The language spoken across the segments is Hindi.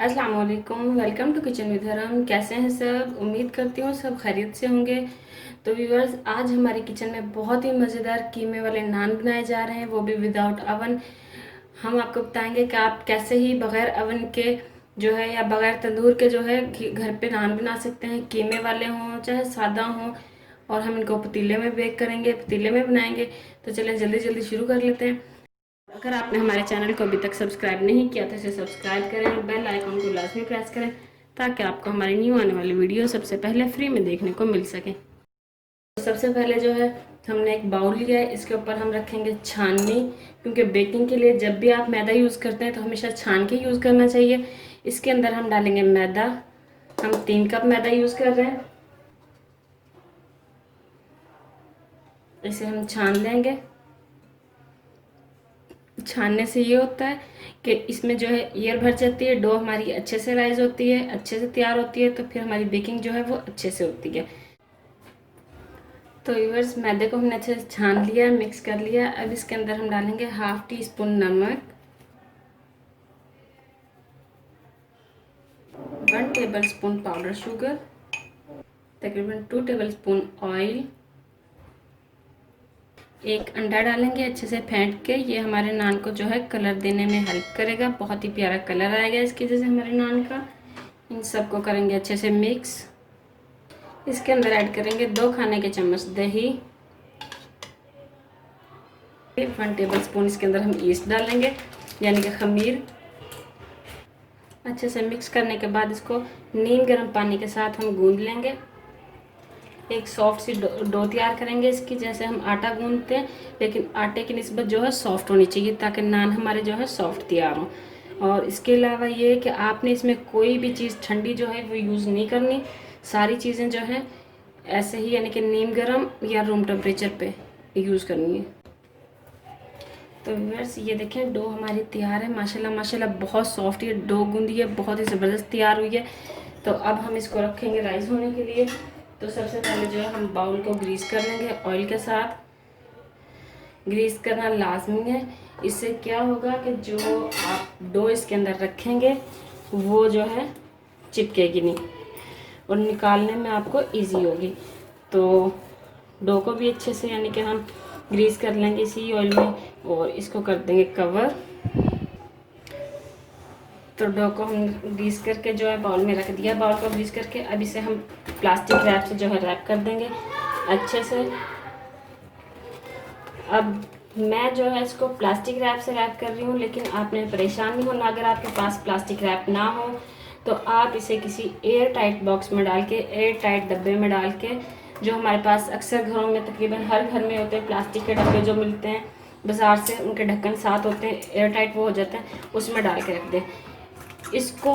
अस्सलाम वालेकुम। वेलकम टू किचन विद हरम। कैसे हैं सब? उम्मीद करती हूँ सब खैरियत से होंगे। तो व्यूअर्स, आज हमारी किचन में बहुत ही मज़ेदार कीमे वाले नान बनाए जा रहे हैं, वो भी विदाउट अवन। हम आपको बताएंगे कि आप कैसे ही बग़ैर अवन के जो है या बग़ैर तंदूर के जो है घर पे नान बना सकते हैं, कीमे वाले हों चाहे सादा हों। और हम इनको पतीले में बेक करेंगे, पतीले में बनाएंगे। तो चलें जल्दी जल्दी शुरू कर लेते हैं। अगर आपने हमारे चैनल को अभी तक सब्सक्राइब नहीं किया तो इसे सब्सक्राइब करें, बेल आइकन को लाजमी प्रेस करें ताकि आपको हमारी न्यू आने वाली वीडियो सबसे पहले फ्री में देखने को मिल सके। तो सबसे पहले जो है हमने एक बाउल लिया है, इसके ऊपर हम रखेंगे छाननी, क्योंकि बेकिंग के लिए जब भी आप मैदा यूज़ करते हैं तो हमेशा छान के यूज़ करना चाहिए। इसके अंदर हम डालेंगे मैदा। हम 3 कप मैदा यूज़ कर रहे हैं। इसे हम छान लेंगे। छानने से ये होता है कि इसमें जो है एयर भर जाती है, डो हमारी अच्छे से राइज होती है, अच्छे से तैयार होती है, तो फिर हमारी बेकिंग जो है वो अच्छे से होती है। तो व्यूअर्स, मैदे को हमने अच्छे से छान लिया, मिक्स कर लिया। अब इसके अंदर हम डालेंगे 1/2 टीस्पून नमक, 1 टेबलस्पून पाउडर शुगर, तकरीबन 2 टेबलस्पून ऑयल, एक अंडा डालेंगे अच्छे से फेंट के। ये हमारे नान को जो है कलर देने में हेल्प करेगा, बहुत ही प्यारा कलर आएगा इसकी वजह से हमारे नान का। इन सबको करेंगे अच्छे से मिक्स। इसके अंदर ऐड करेंगे 2 खाने के चम्मच दही, 1 टेबलस्पून इसके अंदर हम ईस्ट डालेंगे यानी कि खमीर। अच्छे से मिक्स करने के बाद इसको नीम गर्म पानी के साथ हम गूंद लेंगे। एक सॉफ्ट सी डो तैयार करेंगे इसकी, जैसे हम आटा गूंदते हैं, लेकिन आटे की निस्बत जो है सॉफ्ट होनी चाहिए ताकि नान हमारे जो है सॉफ्ट तैयार हों। और इसके अलावा ये कि आपने इसमें कोई भी चीज़ ठंडी जो है वो यूज़ नहीं करनी। सारी चीज़ें जो हैं ऐसे ही यानी कि नीम गर्म या रूम टेम्परेचर पे यूज़ करनी है। तो व्यूअर्स, ये देखें डो हमारी तैयार है। माशाल्लाह माशाल्लाह बहुत सॉफ्ट ये डो गूंदी है, बहुत ही ज़बरदस्त तैयार हुई है। तो अब हम इसको रखेंगे राइस होने के लिए। तो सबसे पहले जो है हम बाउल को ग्रीस कर लेंगे ऑयल के साथ। ग्रीस करना लाजमी है। इससे क्या होगा कि जो आप डो इसके अंदर रखेंगे वो जो है चिपकेगी नहीं और निकालने में आपको इजी होगी। तो डो को भी अच्छे से यानी कि हम ग्रीस कर लेंगे इसी ऑयल में और इसको कर देंगे कवर। तो डो को हम ग्रीस करके जो है बाउल में रख दिया, बाउल को ग्रीस करके अब इसे हम प्लास्टिक रैप से जो है रैप कर देंगे अच्छे से। अब मैं जो है इसको प्लास्टिक रैप से रैप कर रही हूँ, लेकिन आपने परेशान नहीं होना। अगर आपके पास प्लास्टिक रैप ना हो तो आप इसे किसी एयर टाइट बॉक्स में डाल के, एयर टाइट डब्बे में डाल के, जो हमारे पास अक्सर घरों में तकरीबन हर घर में होते हैं प्लास्टिक के डब्बे जो मिलते हैं बाज़ार से, उनके ढक्कन साथ होते हैं, एयर टाइट वो हो जाते हैं, उसमें डाल के रख दें इसको।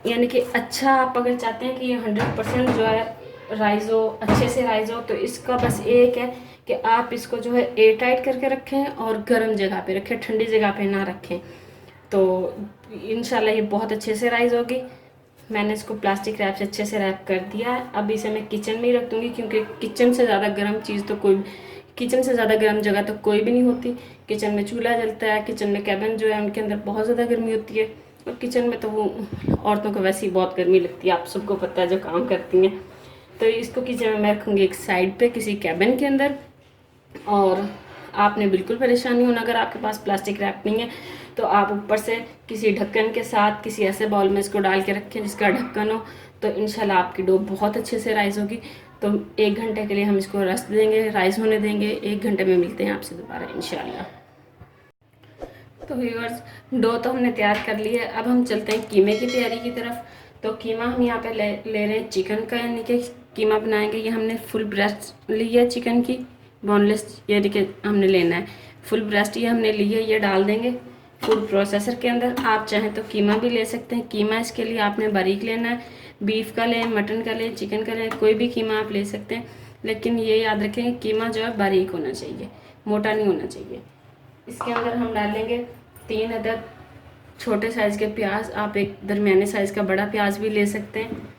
यानी कि अच्छा, आप अगर चाहते हैं कि ये 100% जो है राइज़ हो, अच्छे से राइज़ हो, तो इसका बस एक है कि आप इसको जो है एयर टाइट करके रखें और गर्म जगह पे रखें, ठंडी जगह पे ना रखें। तो इंशाल्लाह ये बहुत अच्छे से राइज़ होगी। मैंने इसको प्लास्टिक रैप से अच्छे से रैप कर दिया है। अब इसे मैं किचन में ही रख दूँगी, क्योंकि किचन से ज़्यादा गर्म चीज़ तो कोई, किचन से ज़्यादा गर्म जगह तो कोई भी नहीं होती। किचन में चूल्हा जलता है, किचन में कैबिन जो है उनके अंदर बहुत ज़्यादा गर्मी होती है, और किचन में तो वो औरतों को वैसे ही बहुत गर्मी लगती है, आप सबको पता है जो काम करती हैं। तो इसको किचन में मैं रखूँगी एक साइड पे किसी कैबिन के अंदर। और आपने बिल्कुल परेशान नहीं होना। अगर आपके पास प्लास्टिक रैप नहीं है तो आप ऊपर से किसी ढक्कन के साथ किसी ऐसे बाउल में इसको डाल के रखें जिसका ढक्कन हो, तो इंशाल्लाह आपकी डो बहुत अच्छे से राइज़ होगी। तो 1 घंटे के लिए हम इसको रेस्ट देंगे, राइज़ होने देंगे। 1 घंटे में मिलते हैं आपसे दोबारा इंशाल्लाह। तो व्यूअर्स, डो तो हमने तैयार कर लिया है। अब हम चलते हैं कीमे की तैयारी की तरफ। तो कीमा हम यहाँ पे ले रहे हैं चिकन का, यानी कि कीमा बनाएंगे। ये हमने फुल ब्रेस्ट ली है चिकन की, बोनलेस यानी कि हमने लेना है। फुल ब्रेस्ट ये हमने ली है, ये डाल देंगे फूड प्रोसेसर के अंदर। आप चाहें तो कीमा भी ले सकते हैं। कीमा इसके लिए आपने बारीक लेना है, बीफ का लें, मटन का लें, चिकन का लें, कोई भी कीमा आप ले सकते हैं। लेकिन ये याद रखें कीमा जो है बारीक होना चाहिए, मोटा नहीं होना चाहिए। इसके अंदर हम डालेंगे 3 अदद छोटे साइज़ के प्याज। आप एक दरमियाने साइज़ का बड़ा प्याज भी ले सकते हैं।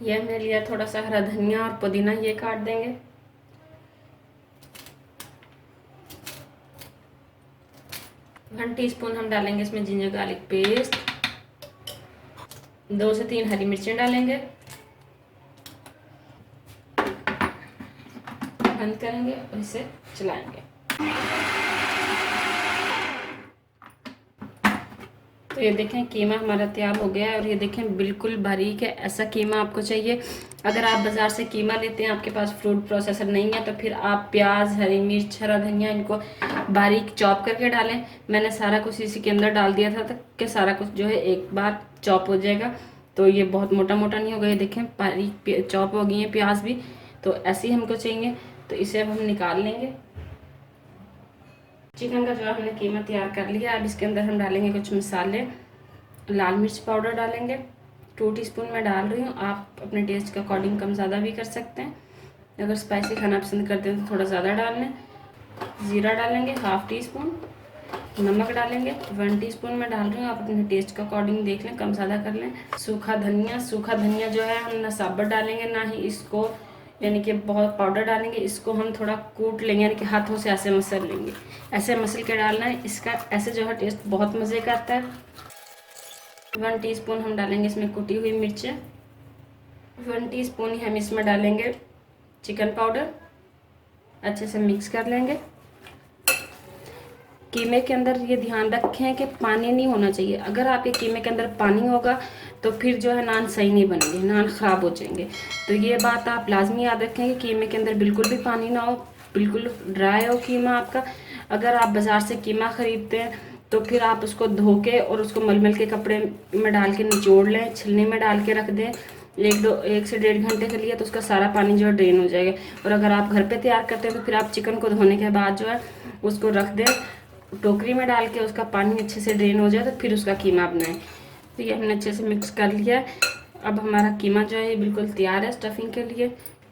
ये हमने लिया थोड़ा सा हरा धनिया और पुदीना, ये काट देंगे। 1 टीस्पून हम डालेंगे इसमें जिंजर गार्लिक पेस्ट, 2 से 3 हरी मिर्चें डालेंगे, बंद करेंगे और इसे चलाएंगे। तो ये देखें कीमा हमारा तैयार हो गया है और ये देखें बिल्कुल बारीक है। ऐसा कीमा आपको चाहिए। अगर आप बाज़ार से कीमा लेते हैं, आपके पास फूड प्रोसेसर नहीं है, तो फिर आप प्याज, हरी मिर्च, हरा धनिया इनको बारीक चॉप करके डालें। मैंने सारा कुछ इसी के अंदर डाल दिया था कि सारा कुछ जो है एक बार चॉप हो जाएगा, तो ये बहुत मोटा मोटा नहीं होगा। ये देखें बारीक चॉप हो गई है प्याज भी, तो ऐसे ही हमको चाहिए। तो इसे अब हम निकाल लेंगे। चिकन का जो है हमने कीमा तैयार कर लिया। अब इसके अंदर हम डालेंगे कुछ मसाले। लाल मिर्च पाउडर डालेंगे, 2 टीस्पून मैं डाल रही हूँ। आप अपने टेस्ट के अकॉर्डिंग कम ज़्यादा भी कर सकते हैं। अगर स्पाइसी खाना पसंद करते हैं तो थोड़ा ज़्यादा डाल लें। ज़ीरा डालेंगे 1/2 टीस्पून। नमक डालेंगे 1 टीस्पून मैं डाल रही हूँ। आप अपने टेस्ट के अकॉर्डिंग देख लें, कम ज़्यादा कर लें। सूखा धनिया जो है हम ना साबुत डालेंगे ना ही इसको यानी कि बहुत पाउडर डालेंगे। इसको हम थोड़ा कूट लेंगे, यानी कि हाथों से ऐसे मसल लेंगे। ऐसे मसल के डालना है। इसका ऐसे जो है टेस्ट बहुत मज़े का आता है। 1 टीस्पून हम डालेंगे इसमें कुटी हुई मिर्चें। 1 टीस्पून ही हम इसमें डालेंगे चिकन पाउडर। अच्छे से मिक्स कर लेंगे। कीमे के अंदर ये ध्यान रखें कि पानी नहीं होना चाहिए। अगर आपके कीमे के अंदर पानी होगा तो फिर जो है नान सही नहीं बनेंगे, नान ख़राब हो जाएंगे। तो ये बात आप लाजमी याद रखें कि कीमे के अंदर बिल्कुल भी पानी ना हो, बिल्कुल ड्राई हो कीमा आपका। अगर आप बाज़ार से कीमा ख़रीदते हैं तो फिर आप उसको धो के और उसको मलमल के कपड़े में डाल के निचोड़ लें, छलनी में डाल के रख दें 1 से 1.5 घंटे के लिए, तो उसका सारा पानी जो है ड्रेन हो जाएगा। और अगर आप घर पे तैयार करते हैं तो फिर आप चिकन को धोने के बाद जो है उसको रख दें टोकरी में डाल के, उसका पानी अच्छे से ड्रेन हो जाए तो फिर उसका कीमा बनाएं। तो ये हमने अच्छे से मिक्स कर लिया है। अब हमारा कीमा जो है ये बिल्कुल तैयार है स्टफिंग के लिए।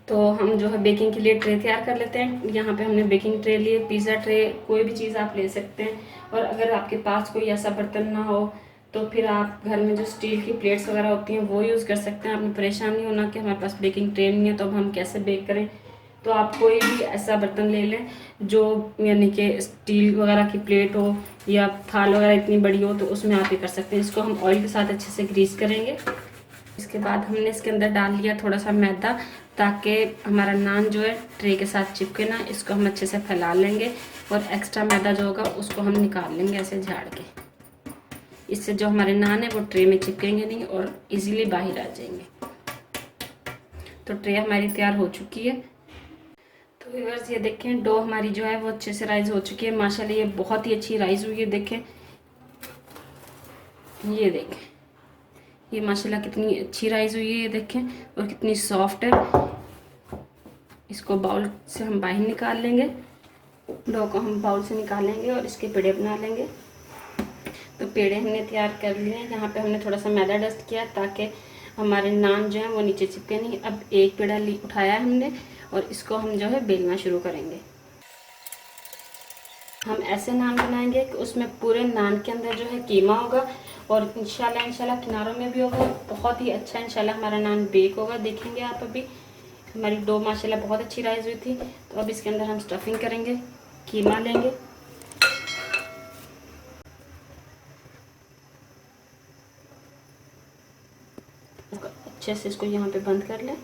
तो हम जो है बेकिंग के लिए ट्रे तैयार कर लेते हैं। यहाँ पे हमने बेकिंग ट्रे लिए, पिज़्ज़ा ट्रे, कोई भी चीज़ आप ले सकते हैं। और अगर आपके पास कोई ऐसा बर्तन ना हो तो फिर आप घर में जो स्टील की प्लेट्स वगैरह होती हैं वो यूज़ कर सकते हैं। आपने परेशान नहीं होना कि हमारे पास बेकिंग ट्रे नहीं है तो अब हम कैसे बेक करें। तो आप कोई भी ऐसा बर्तन ले लें जो यानी कि स्टील वगैरह की प्लेट हो या थाल वगैरह इतनी बड़ी हो, तो उसमें आप ये कर सकते हैं। इसको हम ऑयल के साथ अच्छे से ग्रीस करेंगे। इसके बाद हमने इसके अंदर डाल लिया थोड़ा सा मैदा, ताकि हमारा नान जो है ट्रे के साथ चिपके ना। इसको हम अच्छे से फैला लेंगे और एक्स्ट्रा मैदा जो होगा उसको हम निकाल लेंगे ऐसे झाड़ के। इससे जो हमारे नान है वो ट्रे में चिपकेंगे नहीं और इजीली बाहर आ जाएंगे। तो ट्रे हमारी तैयार हो चुकी है। तो व्यूअर्स ये देखें डो हमारी जो है वो अच्छे से राइज़ हो चुकी है। माशाल्लाह ये बहुत ही अच्छी राइज़ हुई है। देखें, ये देखें, ये माशाल्लाह कितनी अच्छी राइज़ हुई है। ये देखें और कितनी सॉफ्ट है। इसको बाउल से हम बाहर निकाल लेंगे। डो को हम बाउल से निकालेंगे और इसके पेड़े बना लेंगे। तो पेड़े हमने तैयार कर लिए हैं। यहाँ पे हमने थोड़ा सा मैदा डस्ट किया ताकि हमारे नान जो है वो नीचे चिपके नहीं। अब एक पेड़ा उठाया है हमने और इसको हम जो है बेलना शुरू करेंगे। हम ऐसे नान बनाएंगे कि उसमें पूरे नान के अंदर जो है कीमा होगा और इंशाल्लाह किनारों में भी होगा। बहुत ही अच्छा इंशाल्लाह हमारा नान बेक होगा। देखेंगे आप, अभी हमारी डो माशाल्लाह बहुत अच्छी राइज हुई थी। तो अब इसके अंदर हम स्टफिंग करेंगे, कीमा लेंगे, अच्छे से इसको यहाँ पे बंद कर लें।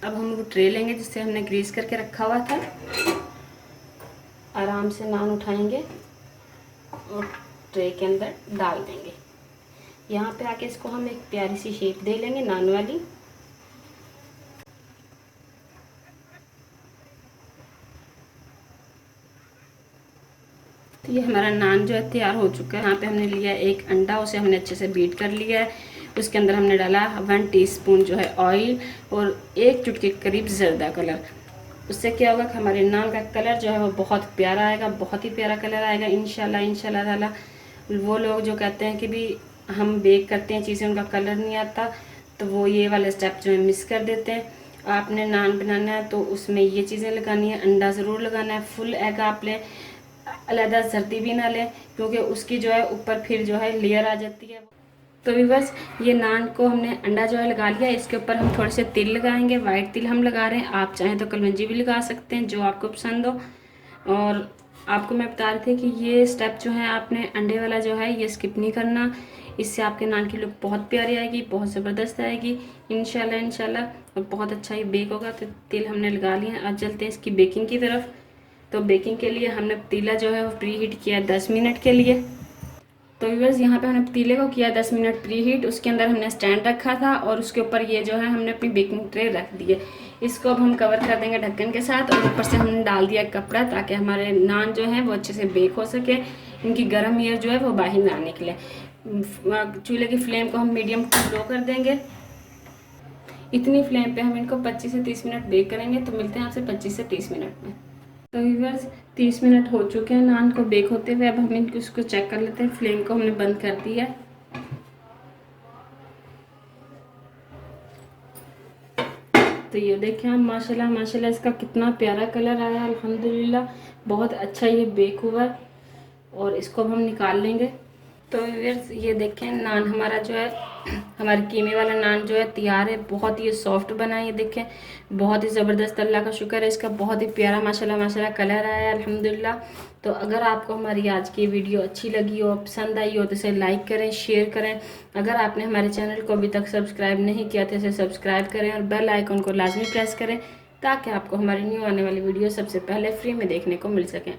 अब हम वो ट्रे लेंगे जिससे हमने ग्रीस करके रखा हुआ था। आराम से नान उठाएंगे और ट्रे के अंदर डाल देंगे। यहाँ पे आके इसको हम एक प्यारी सी शेप दे लेंगे नान वाली। तो ये हमारा नान जो है तैयार हो चुका है। यहाँ पे हमने लिया एक अंडा, उसे हमने अच्छे से बीट कर लिया है। उसके अंदर हमने डाला 1 टीस्पून जो है ऑयल और 1 चुटकी के करीब ज़र्दा कलर। उससे क्या होगा कि हमारे नान का कलर जो है वो बहुत प्यारा आएगा, बहुत ही प्यारा कलर आएगा इंशाल्लाह ताला। वो लोग जो कहते हैं कि भी हम बेक करते हैं चीज़ें उनका कलर नहीं आता, तो वो ये वाले स्टेप जो है मिस कर देते हैं। आपने नान बनाना है तो उसमें ये चीज़ें लगानी है, अंडा ज़रूर लगाना है, फुल एग आप लें, अलहदा जर्दी भी ना लें क्योंकि उसकी जो है ऊपर फिर जो है लेयर आ जाती है। तो व्यूअर्स ये नान को हमने अंडा जो है लगा लिया। इसके ऊपर हम थोड़े से तिल लगाएंगे, वाइट तिल हम लगा रहे हैं। आप चाहें तो कलवंजी भी लगा सकते हैं, जो आपको पसंद हो। और आपको मैं बता रही थी कि ये स्टेप जो है आपने अंडे वाला जो है ये स्किप नहीं करना। इससे आपके नान की लुक बहुत प्यारी आएगी, बहुत ज़बरदस्त आएगी इंशाल्लाह और बहुत अच्छा ये बेक होगा। तो तिल हमने लगा लिए। अब चलते हैं इसकी बेकिंग की तरफ। तो बेकिंग के लिए हमने पतीला जो है वो प्री हीट किया 10 मिनट के लिए। तो व्यूअर्स यहाँ पे हमने पतीले को किया 10 मिनट प्री हीट। उसके अंदर हमने स्टैंड रखा था और उसके ऊपर ये जो है हमने अपनी बेकिंग ट्रे रख दी है। इसको अब हम कवर कर देंगे ढक्कन के साथ और ऊपर से हमने डाल दिया कपड़ा, ताकि हमारे नान जो है वो अच्छे से बेक हो सके, इनकी गर्म एयर जो है वो बाहर ना निकले। चूल्हे की फ्लेम को हम मीडियम टू लो कर देंगे। इतनी फ्लेम पे हम इनको 25 से 30 मिनट बेक करेंगे। तो मिलते हैं आपसे 25 से 30 मिनट में। तो व्यूअर्स 30 मिनट हो चुके हैं नान को बेक होते हुए। अब हम इनको उसको चेक कर लेते हैं। फ्लेम को हमने बंद कर दिया है। तो ये देखें हम, माशाल्लाह इसका कितना प्यारा कलर आया। अल्हम्दुलिल्लाह बहुत अच्छा ये बेक हुआ है और इसको अब हम निकाल लेंगे। तो व्यूअर्स ये देखें नान हमारा जो है, हमारे कीमे वाला नान जो है तैयार है। बहुत ही सॉफ्ट बना है, ये देखें बहुत ही ज़बरदस्त। अल्लाह का शुक्र है, इसका बहुत ही प्यारा माशाल्लाह कलर आया है अल्हम्दुलिल्लाह। तो अगर आपको हमारी आज की वीडियो अच्छी लगी हो, पसंद आई हो, तो इसे लाइक करें, शेयर करें। अगर आपने हमारे चैनल को अभी तक सब्सक्राइब नहीं किया तो इसे सब्सक्राइब करें और बेल आइकन को लाजमी प्रेस करें, ताकि आपको हमारी न्यू आने वाली वीडियो सबसे पहले फ्री में देखने को मिल सकें।